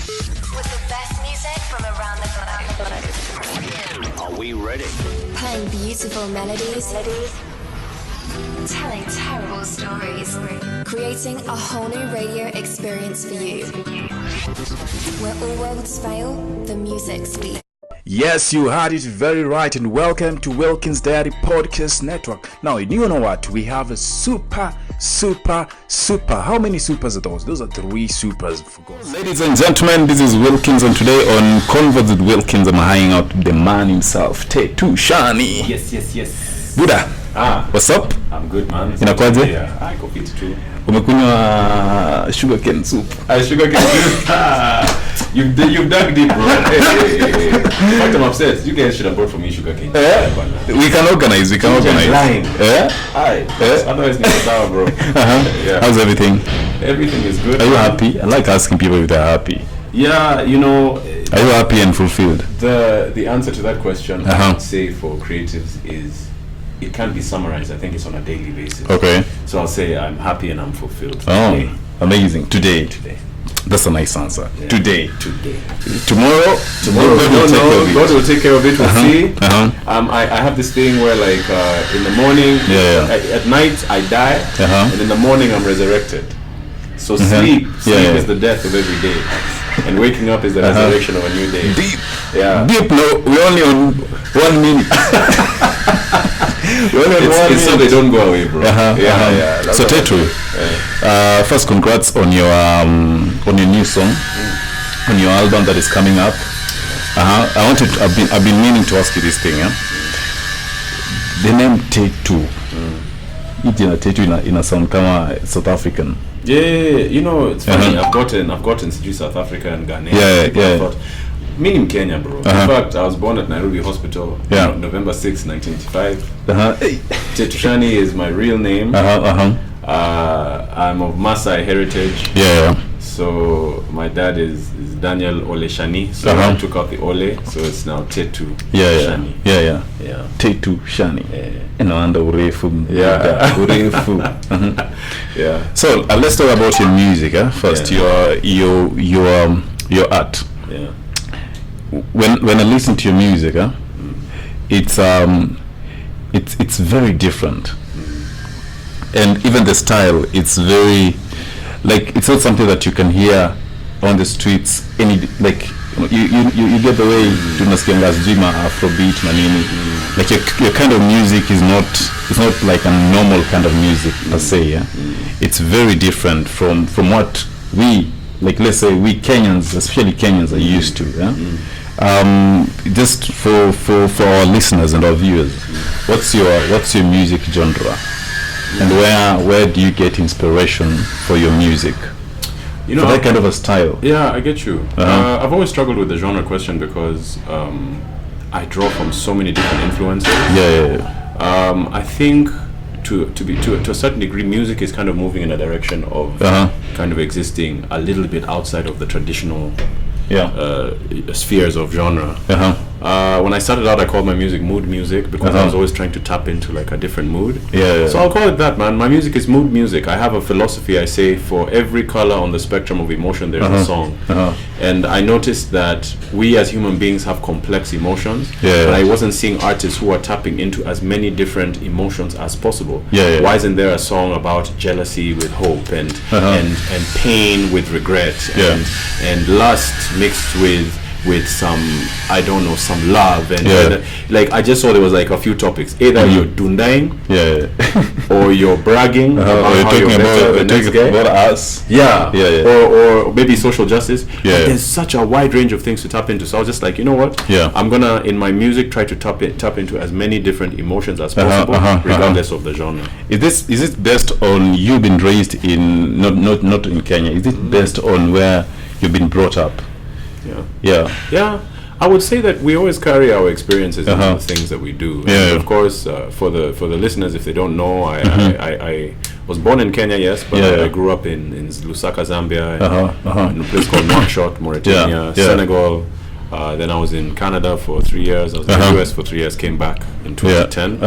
With the best music from around the globe. Are we ready? Playing beautiful melodies. Telling terrible stories. Creating a whole new radio experience for you. Where all worlds fail, the music speaks. Yes, you heard it very right, and welcome to Wilkings Diary Podcast Network. Now, you know what? We have a super. How many supers are those? Those are 3 supers. Ladies and gentlemen, this is Wilkings, and today on Convos With Wilkings, I'm hanging out with the man himself, Tetu Shani. Yes. Buddha. What's up? I'm good, man. Inakwaje? Yeah, I coffee too. Umekunywa sugarcane soup. Sugarcane soup. You've dug deep, bro. Hey. In fact, I'm upset. You guys should have brought for me sugarcane. We can organize. Lying. Otherwise, it's sour, bro. Yeah. How's everything? Everything is good. Are you happy? I like asking people if they're happy. Yeah, you know. Are you happy and fulfilled? The answer to that question, I would say for creatives is, it can't be summarized. I think it's on a daily basis. Okay. So I'll say I'm happy and I'm fulfilled. Today. Amazing. Today. That's a nice answer. Yeah. Today. Tomorrow. God will take care of it. We'll see. I have this thing where, like, in the morning, at night I die, and in the morning I'm resurrected. So sleep is the death of every day, and waking up is the resurrection of a new day. Deep. Yeah. Deep. No, we're only on 1 minute. It's so they don't go away, bro. So Tetu, first, congrats on your new song, on your album that is coming up. I've been meaning to ask you this thing. The name Tetu. Tetu in a sound kama South African. Yeah. You know, it's funny. I've gotten South Africa and Ghana. Yeah. Meaning Kenya, bro. In fact, I was born at Nairobi Hospital on November 6, 1985. Tetu Shani is my real name. I'm of Maasai heritage. Yeah. So my dad is Daniel Ole Shani. So I took out the Ole, so it's now Tetu Shani. Yeah. Tetu Shani. Urefu. Yeah. So let's talk about your music. First, your art. Yeah. When I listen to your music, it's very different, and even the style, it's very, like, it's not something that you can hear on the streets. You get the way tunasikianga zima Afrobeat na nini. Like your kind of music is not like a normal kind of music per se. It's very different from what we, like, let's say we Kenyans, especially Kenyans, are used to. Just for our listeners and our viewers, what's your music genre, and where do you get inspiration for your music? You know, for that kind of a style. Yeah, I get you. I've always struggled with the genre question because I draw from so many different influences. I think to a certain degree, music is kind of moving in a direction of kind of existing a little bit outside of the traditional spheres of genre. When I started out, I called my music mood music because I was always trying to tap into like a different mood. So I'll call it that, man. My music is mood music. I have a philosophy. I say for every color on the spectrum of emotion, there's a song. And I noticed that we as human beings have complex emotions, but I wasn't seeing artists who are tapping into as many different emotions as possible. Why isn't there a song about jealousy with hope, and pain with regret, and lust mixed with some, I don't know, some love, and like I just saw there was like a few topics. Either you're dundaing, or you're bragging, or you're talking about us, or maybe social justice. But there's such a wide range of things to tap into. So I was just like, you know what? I'm gonna, in my music, try to tap into as many different emotions as possible, regardless of the genre. Is it based on you've been raised in not in Kenya? Is it based on where you've been brought up? Yeah. I would say that we always carry our experiences in the things that we do. And of course, for the listeners, if they don't know, I was born in Kenya, yes, but I grew up in Lusaka, Zambia, in a place called Nouakchott, Mauritania, Senegal, Then I was in Canada for 3 years. I was in the US for 3 years. Came back in 2010.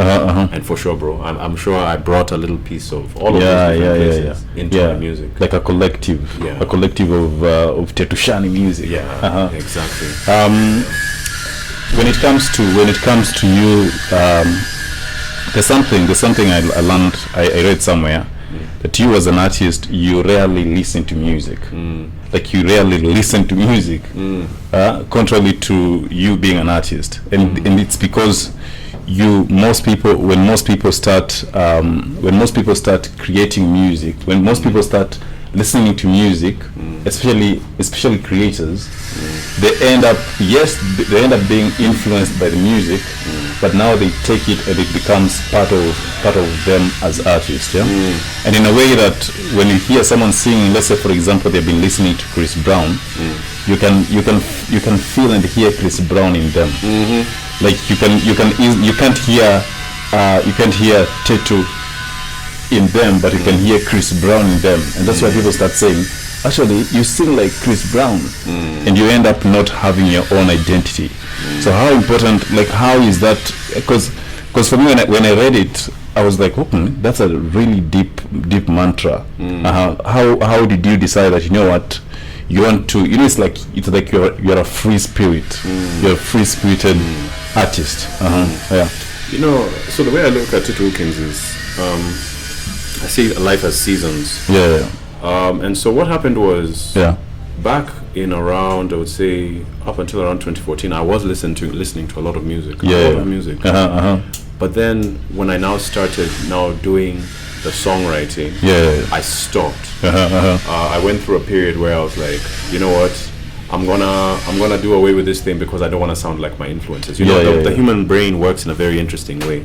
And for sure, bro, I'm sure I brought a little piece of all of those different places into my music. Like a collective of Tetu Shani music. Yeah, exactly. When it comes to you, there's something I learned. I read somewhere that you as an artist, you rarely listen to music. Like you rarely listen to music, contrary to you being an artist, and it's because when most people start creating music, when most people start listening to music, especially creators, they end up being influenced by the music, but now they take it and it becomes part of them as artists. And in a way that when you hear someone singing, let's say for example they've been listening to Chris Brown, you can feel and hear Chris Brown in them. Like you can't hear Tetu in them, but you can hear Chris Brown in them, and that's why people start saying, actually you sing like Chris Brown, and you end up not having your own identity. So how important, like how is that? Because for me when I read it, I was like, that's a really deep mantra. How did you decide that, you know what, you want to, it's like you're a free spirit, you're a free spirited artist. So the way I look at Tetu Wilkings is I see life as seasons. And so what happened was, back in around, I would say up until around 2014, I was listening to a lot of music. But then when I now started doing the songwriting, I stopped. I went through a period where I was like, you know what, I'm gonna do away with this thing because I don't want to sound like my influences. The human brain works in a very interesting way.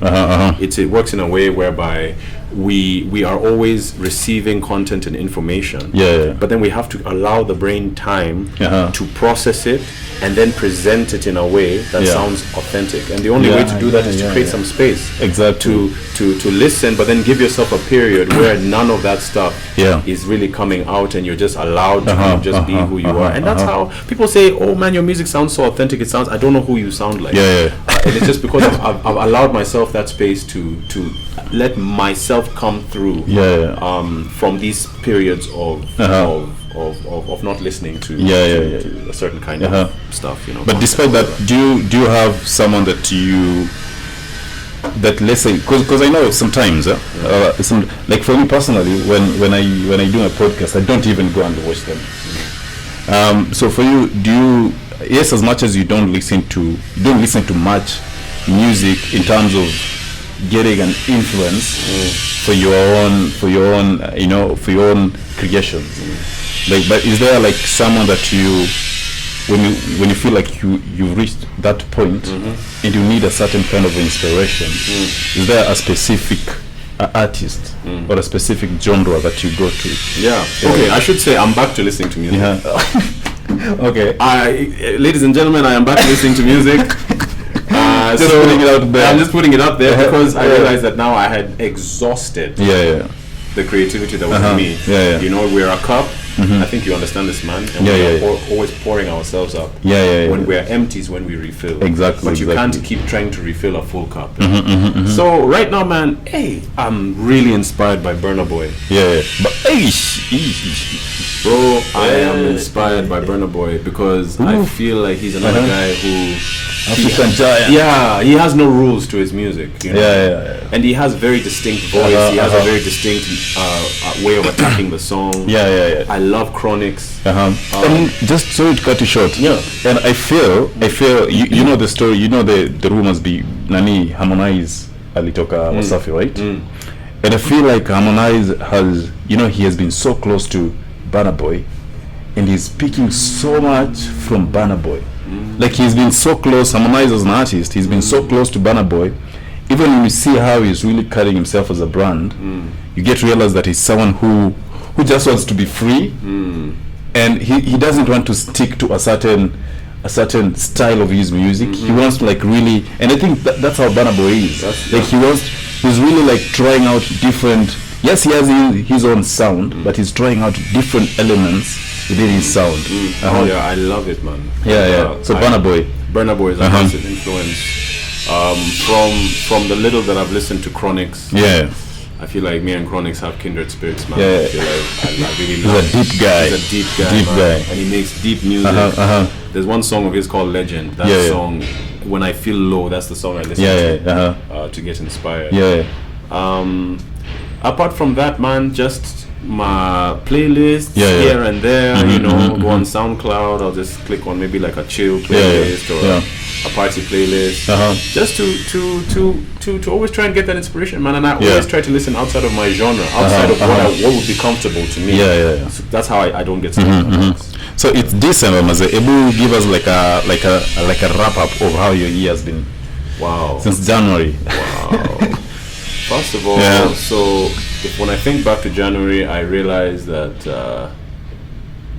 It works in a way whereby we are always receiving content and information, but then we have to allow the brain time to process it and then present it in a way that sounds authentic. And the only way to do that is to create some space, to listen, but then give yourself a period where none of that stuff is really coming out, and you're just allowed to just be who you are. And that's how people say, oh man, your music sounds so authentic. I don't know who you sound like. And it's just because I've allowed myself that space to let myself come through from these periods of not listening to a certain kind of stuff, But despite that, do you have someone that let's say, because I know sometimes like for me personally, when I do a podcast, I don't even go and watch them. So for you, yes, as much as you don't listen to much music in terms of getting an influence for your own creations, like, but is there like someone that you, when you feel like you've reached that point and you need a certain kind of inspiration, is there a specific artist or a specific genre that you go to? Okay, I should say I'm back to listening to music. Okay, ladies and gentlemen, I am back to listening to music. Putting it out there. I'm just putting it out there because I realized that now I had exhausted the creativity that was in me. We're a cup. I think you understand this, man. And we're always pouring ourselves up. When we're empty is when we refill. Exactly. But you can't keep trying to refill a full cup. So right now, man, I'm really inspired by Burna Boy. But bro, I am inspired by Burna Boy because I feel like he's another guy who African giant. He has no rules to his music. And he has very distinct voice. He has a very distinct way of attacking the song. I love Chronics. And just sorry to cut you short. And I feel you know the story. You know the rumors be Nani Harmonize alitoka Wasafi, right? And I feel like Harmonize has, he has been so close to Burna Boy, and he's picking so much from Burna Boy. Like he's been so close. Harmonize as an artist, he's been so close to Burna Boy. Even when you see how he's really carrying himself as a brand, you get to realize that he's someone who just wants to be free, and he doesn't want to stick to a certain style of his music. He wants to like really, and I think that's how Burna Boy is. He's really like trying out different. Yes, he has his own sound, but he's trying out different elements within his sound. Oh yeah, I love it, man. So Burna Boy is a massive influence. From the little that I've listened to Chronics. I feel like me and Chronics have kindred spirits, man. I feel like I really love him. He's a deep guy, and he makes deep music. There's one song of his called Legend. That song, when I feel low, that's the song I listen to get inspired. Apart from that, man, just my playlists here and there. Go on SoundCloud. I'll just click on maybe like a chill playlist or a party playlist, just to always try and get that inspiration, man. And I always try to listen outside of my genre, outside of what would be comfortable to me. So that's how I don't get stuck. So it's December, Maze. Ebu, give us like a wrap up of how your year has been. Wow. Since January. Wow. First of all, so when I think back to January, I realized that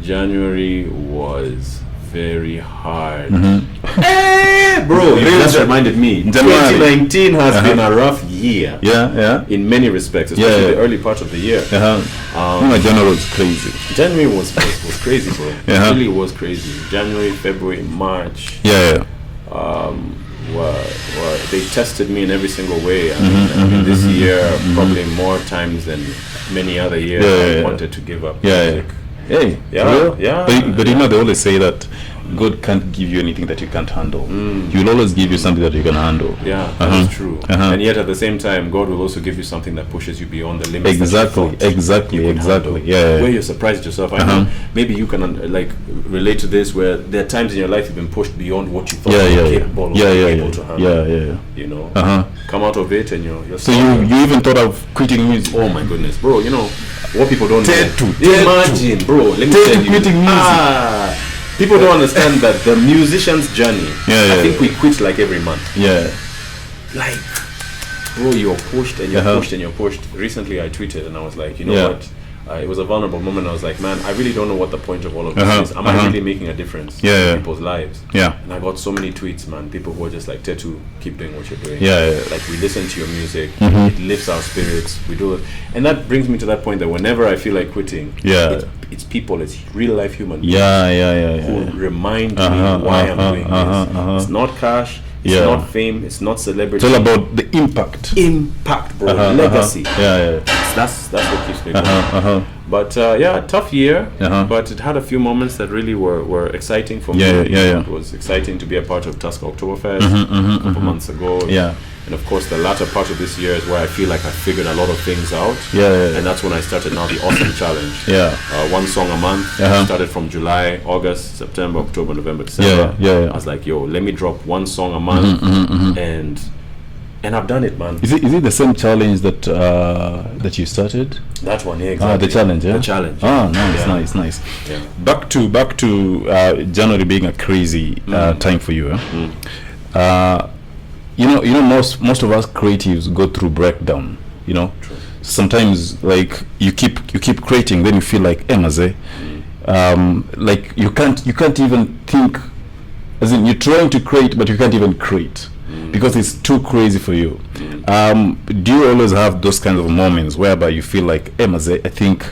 January was very hard. Bro, you just reminded me. 2019 has been a rough year. In many respects, especially the early part of the year. January was crazy. January was crazy, bro. It really was crazy. January, February, March. They tested me in every single way. I mean, this year probably more times than many other years I wanted to give up music. But they always say that God can't give you anything that you can't handle. He will always give you something that you can handle. That's true. And yet at the same time, God will also give you something that pushes you beyond the limits. Exactly. Where you're surprised at yourself. I know maybe you can relate to this, where there are times in your life you've been pushed beyond what you thought you were capable of able to handle. Come out of it and you're so you even thought of quitting music? Oh my goodness, bro. What people don't know. Imagine, bro. Let me tell you. Quitting music. People don't understand that the musician's journey. I think we quit like every month. Like, bro, you're pushed and you're pushed and you're pushed. Recently, I tweeted and I was like, you know what? It was a vulnerable moment. I was like, man, I really don't know what the point of all of this is. Am I really making a difference in people's lives? And I got so many tweets, man. People who are just like, Tetu, keep doing what you're doing. Like, we listen to your music. It lifts our spirits. We do it. And that brings me to that point that whenever I feel like quitting, it's people, it's real life human beings who remind me why I'm doing this. It's not cash. It's not fame. It's not celebrity. It's all about the impact. Impact, bro. Legacy. That's what keeps me going. But tough year. But it had a few moments that really were exciting for me. It was exciting to be a part of Tusker Oktoberfest a couple months ago. And of course, the latter part of this year is where I feel like I figured a lot of things out. And that's when I started now the Awesome Challenge. One song a month. Started from July, August, September, October, November, December. I was like, yo, let me drop one song a month. And I've done it, man. Is it the same challenge that you started? That one, exactly. The challenge, The challenge. Nice. Back to January being a crazy time for you. Most of us creatives go through breakdown. True. Sometimes like you keep creating, then you feel like Emaze, like you can't even think, as in you're trying to create but you can't even create because it's too crazy for you. Do you always have those kinds of moments whereby you feel like, Emaze, I think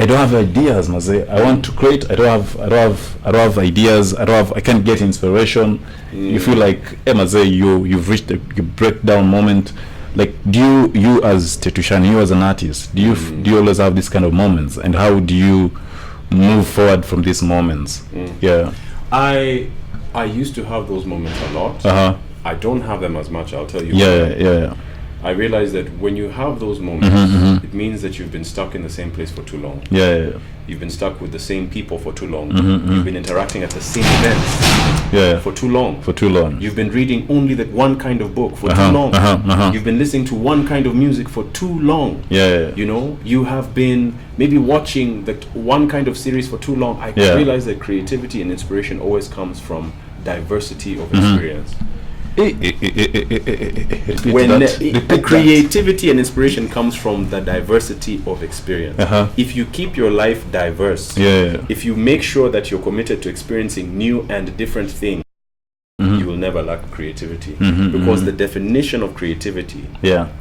I don't have ideas, Maze. I want to create. I don't have ideas. I can't get inspiration. You feel like, Maze, you've reached a breakdown moment. Like, do you as Tetu Shani, you as an artist, do you always have these kind of moments? And how do you move forward from these moments? I used to have those moments a lot. I don't have them as much. I'll tell you. I realize that when you have those moments, it means that you've been stuck in the same place for too long. You've been stuck with the same people for too long. You've been interacting at the same events for too long. You've been reading only that one kind of book for too long. You've been listening to one kind of music for too long. You have been maybe watching that one kind of series for too long. I realize that creativity and inspiration always comes from diversity of experience. When creativity and inspiration comes from the diversity of experience. If you keep your life diverse, if you make sure that you're committed to experiencing new and different things, you will never lack creativity. Because the definition of creativity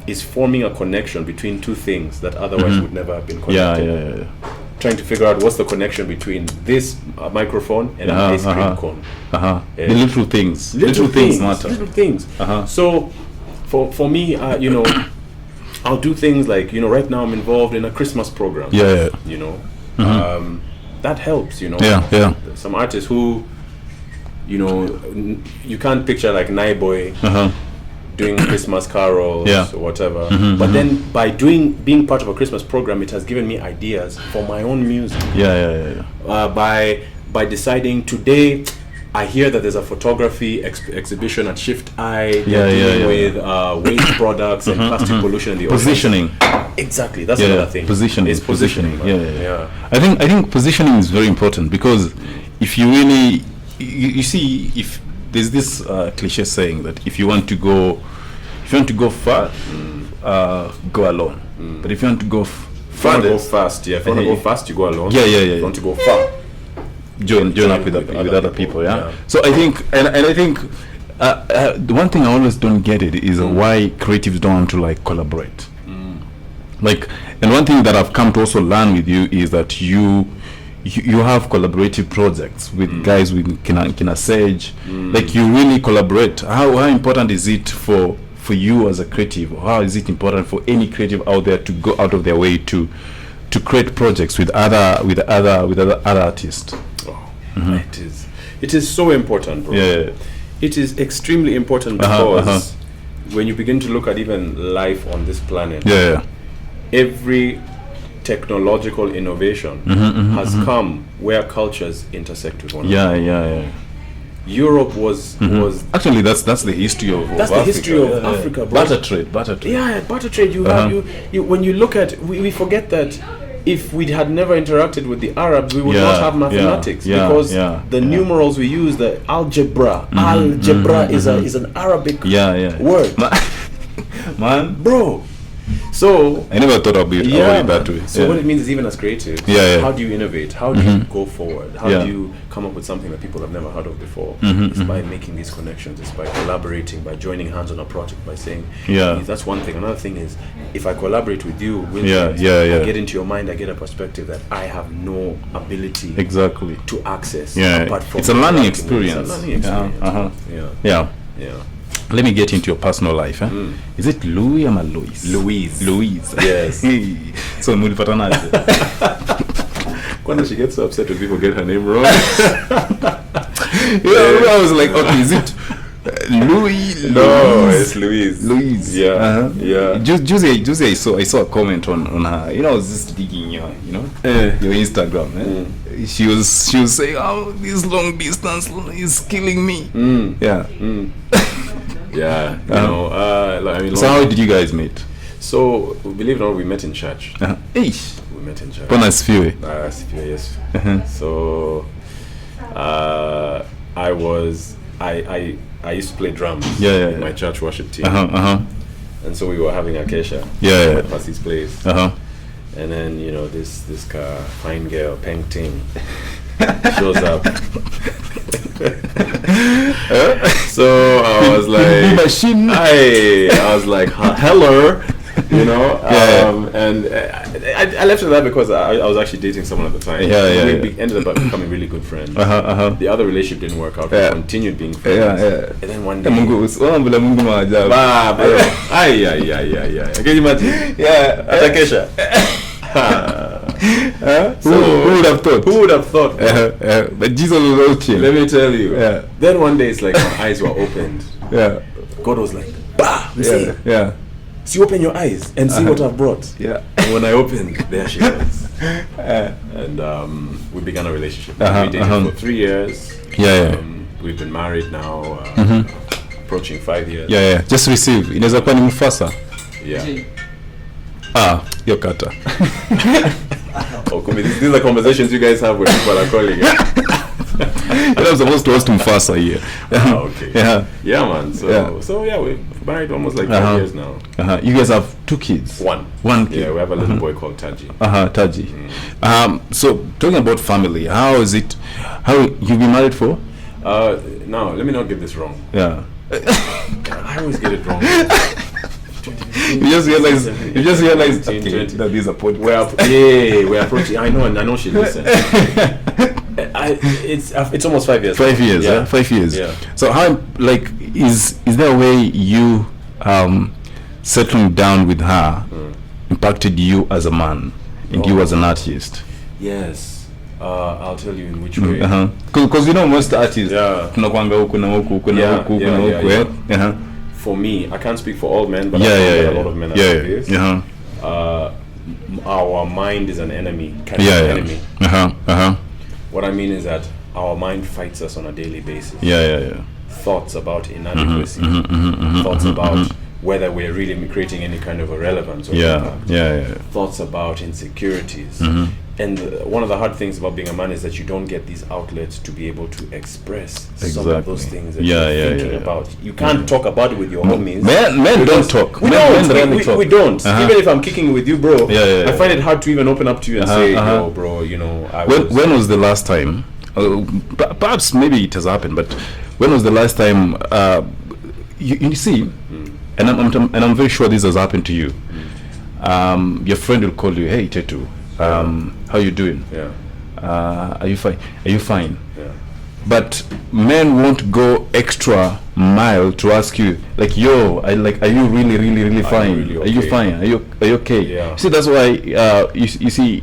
is forming a connection between two things that otherwise would never have been connected. trying to figure out what's the connection between this microphone and an ice cream cone. The little things. Little things matter. Little things. So, for me, you know, I'll do things like, you know, right now I'm involved in a Christmas program. Yeah. You know, that helps. You know. Yeah. Some artists who, you know, you can't picture like Boy doing Christmas carols or whatever. But then by being part of a Christmas program, it has given me ideas for my own music. By deciding today, I hear that there's a photography exhibition at Shift Eye. They're dealing with waste products and plastic pollution in the ocean. Positioning. Exactly, that's another thing. Positioning. It's positioning. I think positioning is very important, because if you really, you see, if there's this cliche saying that if you want to go far, go alone. But if you want to go further, go fast. If you want to go fast, you go alone. If you want to go far, join up with other people. So I think, and I think the one thing I always don't get it is why creatives don't want to like collaborate. Like, and one thing that I've come to also learn with you is that you have collaborative projects with guys with Kina Sage. Like, you really collaborate. How important is it for you as a creative? How is it important for any creative out there to go out of their way to create projects with other artists? It is so important, bro. It is extremely important, because when you begin to look at even life on this planet, every technological innovation has come where cultures intersect with one another. Europe was actually that's the history of Africa. The history of Africa, bro. Barter trade. Barter trade. You have you when you look at, we forget that if we had never interacted with the Arabs, we would not have mathematics, because the numerals we use, the algebra, is an Arabic word. Man, bro. So I never thought of it that way. So what it means is, even as creatives, how do you innovate? How do you go forward? How do you come up with something that people have never heard of before? It's by making these connections. It's by collaborating, by joining hands on a project, by saying, that's one thing. Another thing is, if I collaborate with you, I get into your mind, I get a perspective that I have no ability to access. Apart from it's a learning experience. Let me get into your personal life. Is it Louis or Louise? Louise. Yes. So mulipatanaje. When she gets so upset when people get her name wrong. I was like, okay, is it Louis? No, it's Louise. Louise. Juicy, I saw a comment on her. You know, I was just digging your Instagram. She was saying, "Oh, this long distance is killing me." So how did you guys meet? So, believe it or not, we met in church. We met in church. Yes. So, I used to play drums in my church worship team. And so we were having acacia at Passy's place. And then, you know, this fine girl, Peng Ting, shows up. So I was like, hello, you know. And I left it at that because I was actually dating someone at the time. We ended up becoming really good friends. The other relationship didn't work out. We continued being friends. And then one day, can you imagine? Atakesha. Who would have thought? But Jesus was watching. Let me tell you. Then one day, it's like my eyes were opened. God was like, bah! So you open your eyes and see what I've brought. And when I opened, there she was. And we began a relationship. We dated for 3 years. We've been married now, approaching 5 years. Just receive. Inaweza kuwa ni Mufasa. Yokata. These are conversations you guys have when people are calling. I was supposed to host Mufasa here. Okay. Yeah, man. So we've married almost like 5 years now. You guys have 2 kids? One kid. Yeah, we have a little boy called Taji. Taji. So talking about family, how is it? How you've been married for? Now let me not get this wrong. I always get it wrong. You just realize okay, that these are podcasts. We're approaching. I know she listens. It's almost 5 years. 5 years, yeah. 5 years. Yeah. So how, like, is there a way you settling down with her impacted you as a man and you as an artist? Yes. I'll tell you in which way. Because you know most artists. Yeah. For me, I can't speak for all men, but I know that a lot of men are like this. Our mind is an enemy. Enemy. What I mean is that our mind fights us on a daily basis. Thoughts about inadequacy. Thoughts about whether we're really creating any kind of a relevance or impact. Thoughts about insecurities. And one of the hard things about being a man is that you don't get these outlets to be able to express some of those things that you're thinking about. You can't talk about it with your homies. Men don't talk. We don't. Even if I'm kicking with you, bro, I find it hard to even open up to you and say, yo, bro, you know, when was the last time, perhaps maybe it has happened, but when was the last time, you see, and I'm very sure this has happened to you, your friend will call you, hey, Tetu, how you doing? Are you fine? Are you fine? But men won't go extra mile to ask you, like, yo, are you really fine? Really okay? Are you fine? Are you okay? See, that's why you see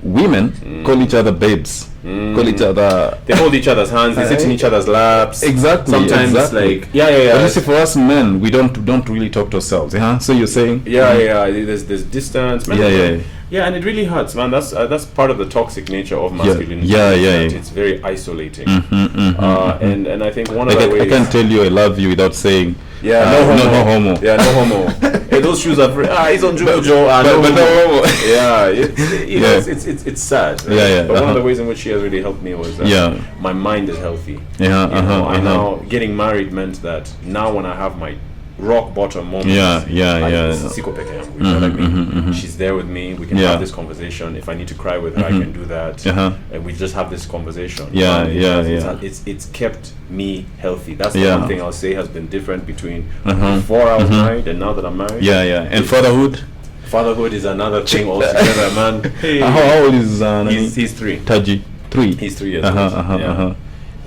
women call each other babes. Call each other. They hold each other's hands. They sit in each other's laps. Exactly. Sometimes, like, But you see, for us men, we don't really talk to ourselves. So you're saying? There's distance. And it really hurts, man. That's part of the toxic nature of masculinity. It's very isolating. And I think one of the ways I can't tell you I love you without saying. No homo. No homo. Hey, those shoes are free. He's on Jojo. But no homo. It's sad. Right? But one of the ways in which she has really helped me was that my mind is healthy. And now getting married meant that now when I have my rock bottom moments, siko peke yangu, you know what I mean? She's there with me. We can have this conversation. If I need to cry with her, I can do that. And we just have this conversation. It's kept me healthy. That's the one thing I'll say has been different between before I was married and now that I'm married. And fatherhood is another thing altogether, man. Hey. How old is he's 3. Taji? 3. He's 3 years old.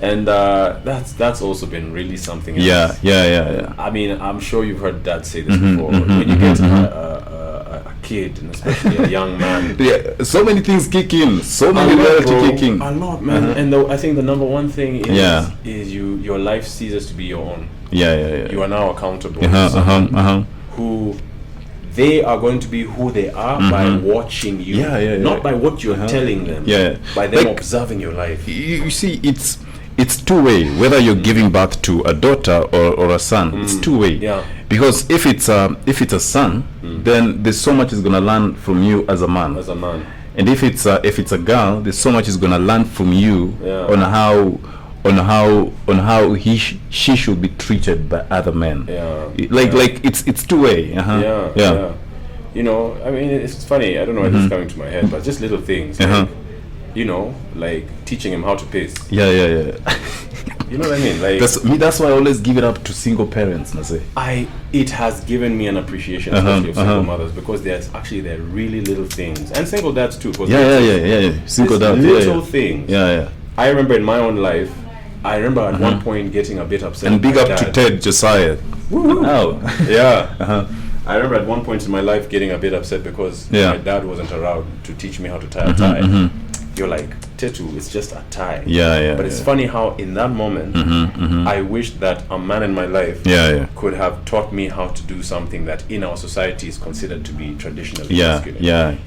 And that's also been really something else. I mean, I'm sure you've heard Dad say this before. When you get a kid, and especially a young man, so many things kick in, so many loyalty kicking. A lot, man. And I think the number one thing is your life ceases to be your own. You are now accountable. Who they are going to be who they are by watching you, not by what you're telling them. By them observing your life. You see, it's two-way. Whether you're giving birth to a daughter or a son, it's two-way. Because if it's a son, then there's so much is gonna learn from you as a man. And if it's a girl, there's so much is gonna learn from you on how she should be treated by other men. Like it's two-way. You know, I mean, it's funny. I don't know why this is coming to my head, but just little things. Like, you know, like teaching him how to piss. You know what I mean? Like that's why I always give it up to single parents. It has given me an appreciation, especially of single mothers, because they're really little things, and single dads too. Single dads, little things. I remember in my own life, at one point getting a bit upset. And big up to Ted Josiah. I remember at one point in my life getting a bit upset because my dad wasn't around to teach me how to tie a tie. You're like, Tetu, it's just a tie. But it's funny how in that moment, I wish that a man in my life could have taught me how to do something that in our society is considered to be traditionally masculine.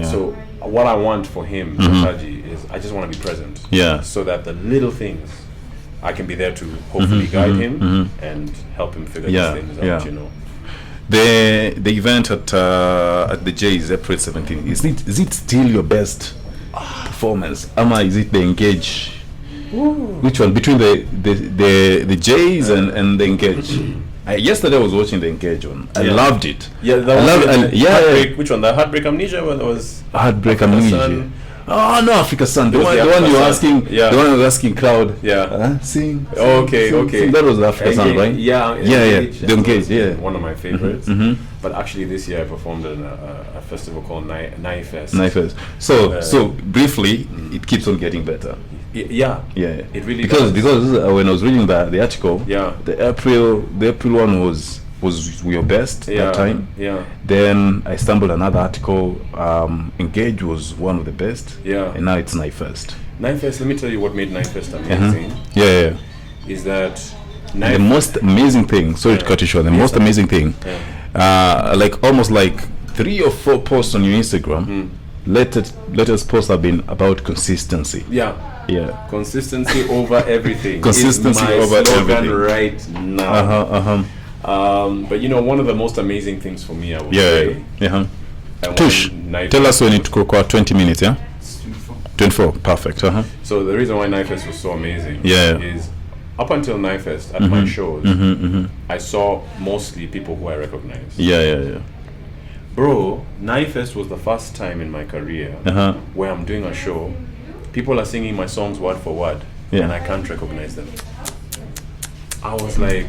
So what I want for him, Saji, is I just want to be present. So that the little things, I can be there to hopefully guide him and help him figure these things out, you know. The event at the J's, April 17th, is it still your best performance? Is it the Engage? Which one between the J's and the Engage? Yesterday I was watching the Engage one. I loved it. Which one? The Heartbreak Amnesia one was Heartbreak Amnesia. Oh no, Africa Sun. The one you were asking. Yeah. The one I was asking crowd. Yeah. Sing. Okay. That was Africa Sun, right? Yeah. The Engage. Yeah. One of my favorites. But actually, this year I performed in a festival called Naifest. So briefly, it keeps on getting better. Yeah. It really because when I was reading the article, the April one was your best that time. Yeah. Then I stumbled another article. Engage was one of the best. Yeah. And now it's Naifest. Let me tell you what made Naifest amazing. Yeah. Is that the most amazing thing? Sorry to cut you short. The most amazing thing, like almost like 3 or 4 posts on your Instagram. Latest posts have been about consistency. Yeah. Consistency over everything. Consistency is my over slogan everything right now. But one of the most amazing things for me, I would say. Tush, tell us when it took 20 minutes, yeah? 24, perfect. So the reason why Naifest was so amazing is up until Naifest at my shows, I saw mostly people who I recognized. Yeah. Bro, Naifest was the first time in my career where I'm doing a show, people are singing my songs word for word, and I can't recognize them. I was like,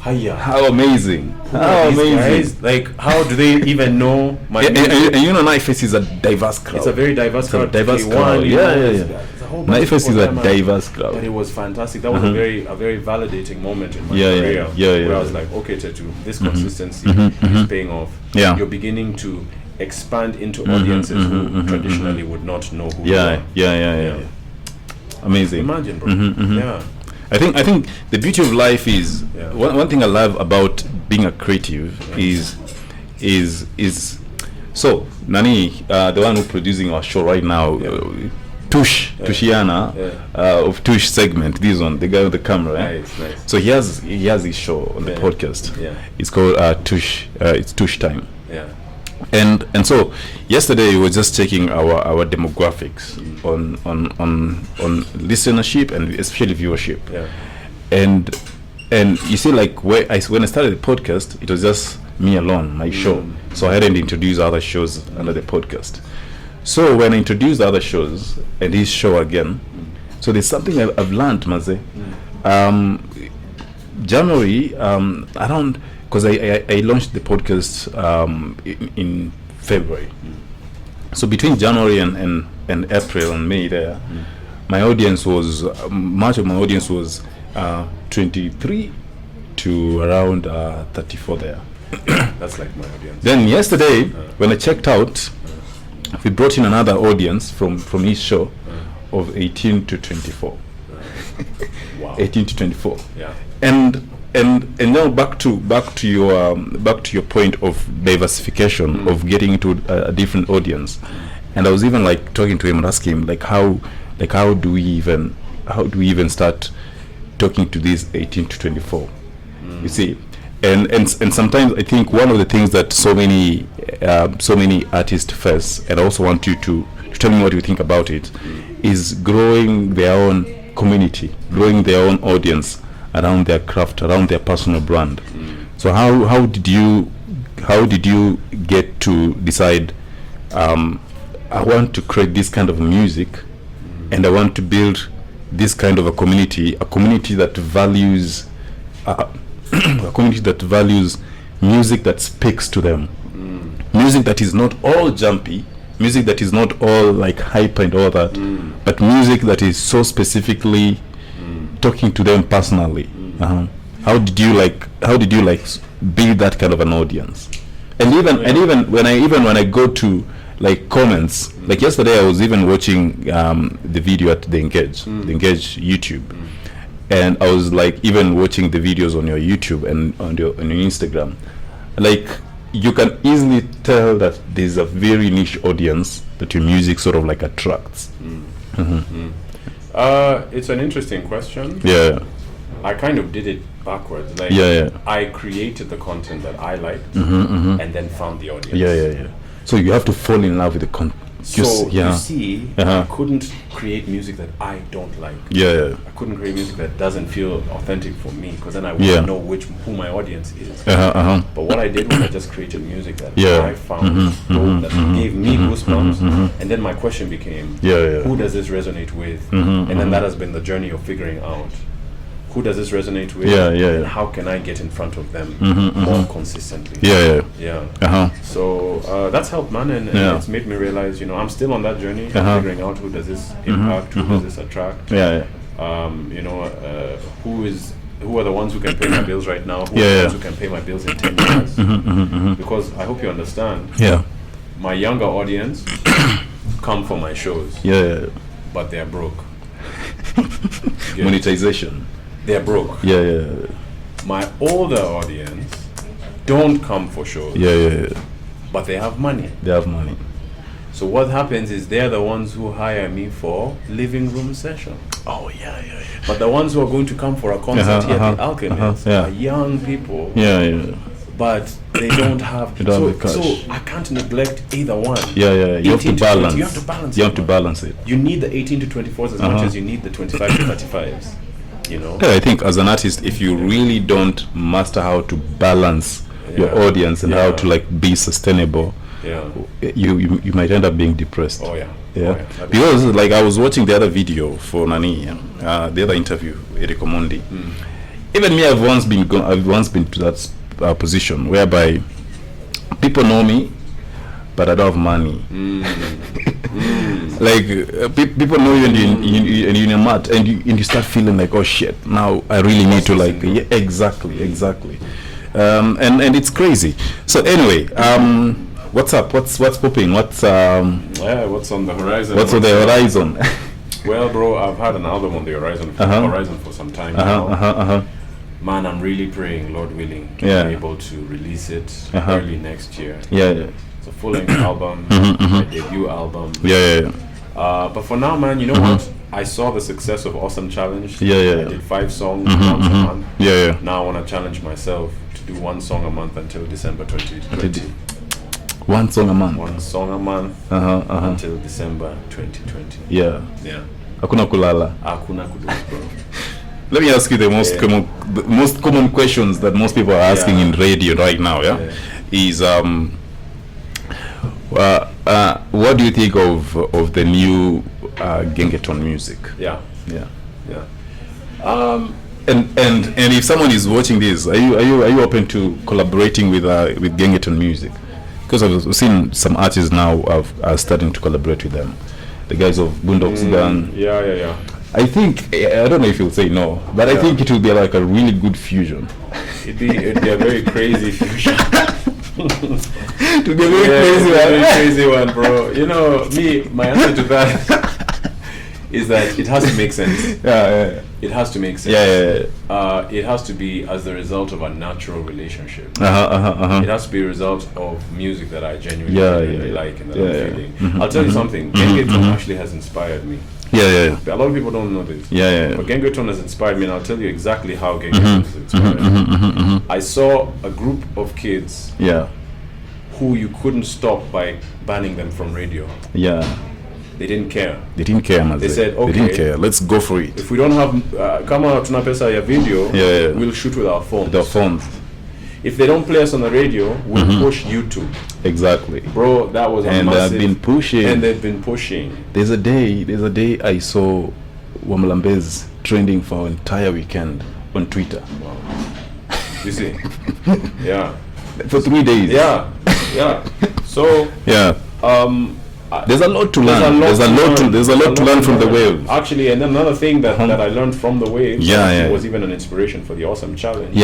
hiya. How amazing. How amazing. Guys? Like, how do they even know my and Naifest is a diverse crowd. It's a very diverse crowd. Yeah. Naifest is a diverse crowd. But it was fantastic. That was a very validating moment in my career. Where I was like, okay, Tetu, this consistency is paying off. Yeah. You're beginning to expand into audiences who traditionally would not know who you are. Yeah. Amazing. Imagine, bro. Yeah. I think the beauty of life is one thing I love about being a creative is so Nani, the one who's producing our show right now, Tushiana of Tush segment. This one, the guy with the camera. Nice. So he has his show on the podcast. It's called Tush. It's Tush Time. Yeah. And so yesterday we were just checking our demographics on listenership and especially viewership. And you see, like when I started the podcast, it was just me alone, my show. So I hadn't introduced other shows under the podcast. So when I introduced other shows and his show again, so there's something I've learned, Maze. January, around, because I launched the podcast in February. So between January and April and May there, my audience was, much of my audience was 23 to around 34 there. That's like my audience. Then yesterday, when I checked out, we brought in another audience from his show of 18 to 24. Wow. 18 to 24. Yeah. And now back to your point of diversification, of getting into a different audience. And I was even like talking to him and asking him how do we even start talking to these 18 to 24? You see, and sometimes I think one of the things that so many artists face, and I also want you to tell me what you think about it, is growing their own community, growing their own audience around their craft, around their personal brand. So how did you get to decide, I want to create this kind of music, and I want to build this kind of a community that values music that speaks to them, music that is not all jumpy, music that is not all like hype and all that, but music that is so specifically talking to them personally. How did you build that kind of an audience? And even when I go to like comments, like yesterday I was even watching the video at the Engage YouTube, and I was like even watching the videos on your YouTube and on your Instagram. Like you can easily tell that there's a very niche audience that your music sort of like attracts. It's an interesting question. I kind of did it backwards. Like I created the content that I liked, and then found the audience. So you have to fall in love with So you see, I couldn't create music that I don't like. I couldn't create music that doesn't feel authentic for me, because then I wouldn't know who my audience is. But what I did was I just created music that I found dope, that gave me goosebumps, and then my question became, who does this resonate with? And then that has been the journey of figuring out, who does this resonate with? And how can I get in front of them more consistently? So that's helped, man, and it's made me realize, I'm still on that journey, figuring out who does this impact, who does this attract. Who are the ones who can pay my bills right now? Who are the ones who can pay my bills in 10 years? Because I hope you understand. My younger audience come for my shows. But they're broke. Monetization. They're broke. My older audience don't come for shows. But they have money. So what happens is they're the ones who hire me for living room sessions. But the ones who are going to come for a concert here at the Alchemist are young people. But they don't have. So I can't neglect either one. You have to balance. You have to balance it. You need the 18 to 24s as much as you need the 25 to 35s. I think as an artist, if you really don't master how to balance your audience and how to be sustainable, you might end up being depressed. Because I was watching the other video for Nani, the other interview, Eric Omondi. Even me, I've once been to that position whereby people know me, but I don't have money. People know you and you're in a mat, and you start feeling like, oh shit, now I really need to exactly. And it's crazy. So anyway, what's up? What's popping? What's on the horizon? What's on the horizon? Well, bro, I've had an album on the horizon for some time now. Man, I'm really praying, Lord willing, to be able to release it early next year. It's a full-length album, my debut album. But for now, man, you know what? I saw the success of Awesome Challenge. I did 5 songs once a month. Now I want to challenge myself to do 1 song a month until December 2020. 1 song a month? 1 song a month until December 2020. Hakuna kulala. Hakuna kudu, bro. Let me ask you the most common questions that most people are asking in radio right now. Is what do you think of the new Gengeton music? And if someone is watching this, are you open to collaborating with Gengeton music? Because I've seen some artists now are starting to collaborate with them. The guys of Boondocks Gun. I think, I don't know if you'll say no, but I think it will be a really good fusion. It'd be a very crazy fusion. To be a very crazy one, bro. My answer to that is that it has to make sense. It has to make sense. It has to be as the result of a natural relationship. It has to be a result of music that I genuinely like and that I'm feeling. I'll tell you something. Gengeton actually has inspired me. A lot of people don't know this. But Gengeton has inspired me, and I'll tell you exactly how Gengeton has inspired me. I saw a group of kids who you couldn't stop by banning them from radio. They didn't care. They said, okay, they didn't care. Let's go for it. If we don't have kama tuna pesa ya video, we'll shoot with our phones. If they don't play us on the radio, we'll push YouTube. Exactly. Bro, that was a massive... they've been pushing. There's a day I saw Wamlambez trending for an entire weekend on Twitter. Wow. You see? For 3 days. So... there's a lot to learn. There's a lot to learn from the wave. Actually, and then another thing that I learned from the wave was even an inspiration for the Awesome Challenge.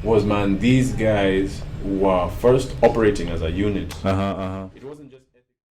Was, man, these guys were first operating as a unit. It wasn't